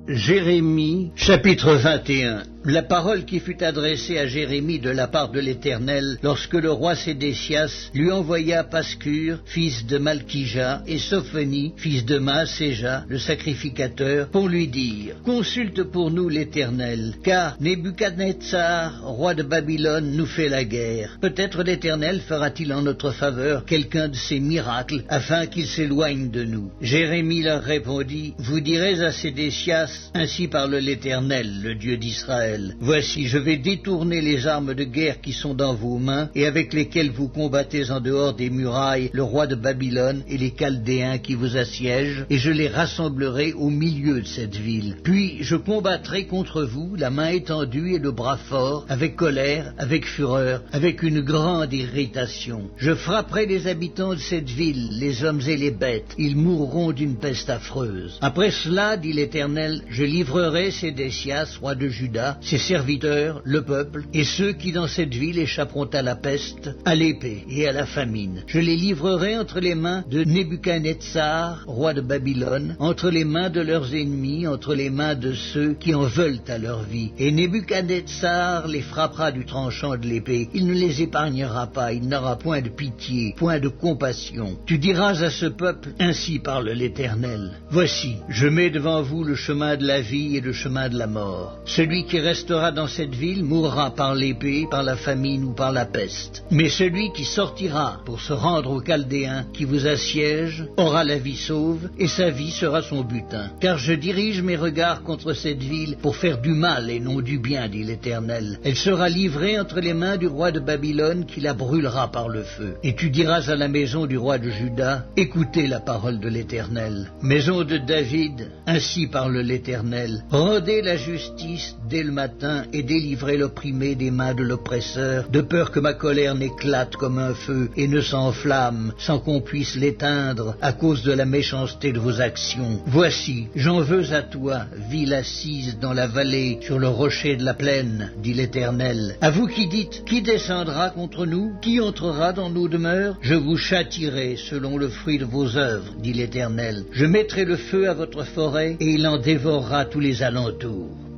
Jérémie, chapitre 21. La parole qui fut adressée à Jérémie de la part de l'Éternel, lorsque le roi Sédécias lui envoya Pascur, fils de Malkija, et Sophonie, fils de Maaséja, le sacrificateur, pour lui dire: Consulte pour nous l'Éternel, car Nebuchadnezzar, roi de Babylone, nous fait la guerre. Peut-être l'Éternel fera-t-il en notre faveur quelqu'un de ses miracles, afin qu'il s'éloigne de nous. Jérémie leur répondit: Vous direz à Sédécias: Ainsi parle l'Éternel, le Dieu d'Israël. Voici, je vais détourner les armes de guerre qui sont dans vos mains et avec lesquelles vous combattez en dehors des murailles le roi de Babylone et les Chaldéens qui vous assiègent, et je les rassemblerai au milieu de cette ville. Puis je combattrai contre vous, la main étendue et le bras fort, avec colère, avec fureur, avec une grande irritation. Je frapperai les habitants de cette ville, les hommes et les bêtes. Ils mourront d'une peste affreuse. Après cela, dit l'Éternel, je livrerai Sédécias, roi de Juda, ses serviteurs, le peuple, et ceux qui dans cette ville échapperont à la peste, à l'épée et à la famine. Je les livrerai entre les mains de Nebuchadnezzar, roi de Babylone, entre les mains de leurs ennemis, entre les mains de ceux qui en veulent à leur vie. Et Nebuchadnezzar les frappera du tranchant de l'épée. Il ne les épargnera pas, il n'aura point de pitié, point de compassion. Tu diras à ce peuple: Ainsi parle l'Éternel. Voici, je mets devant vous le chemin de la vie et le chemin de la mort. Celui qui restera dans cette ville mourra par l'épée, par la famine ou par la peste. Mais celui qui sortira pour se rendre aux Chaldéens qui vous assiègent aura la vie sauve, et sa vie sera son butin. Car je dirige mes regards contre cette ville pour faire du mal et non du bien, dit l'Éternel. Elle sera livrée entre les mains du roi de Babylone qui la brûlera par le feu. Et tu diras à la maison du roi de Juda: Écoutez la parole de l'Éternel. Maison de David, ainsi parle l'Éternel. Rendez la justice dès le matin et délivrez l'opprimé des mains de l'oppresseur, de peur que ma colère n'éclate comme un feu et ne s'enflamme sans qu'on puisse l'éteindre à cause de la méchanceté de vos actions. Voici, j'en veux à toi, ville assise dans la vallée sur le rocher de la plaine, dit l'Éternel. À vous qui dites: Qui descendra contre nous? Qui entrera dans nos demeures? Je vous châtierai selon le fruit de vos œuvres, dit l'Éternel. Je mettrai le feu à votre forêt et il en dévorera tous les alentours.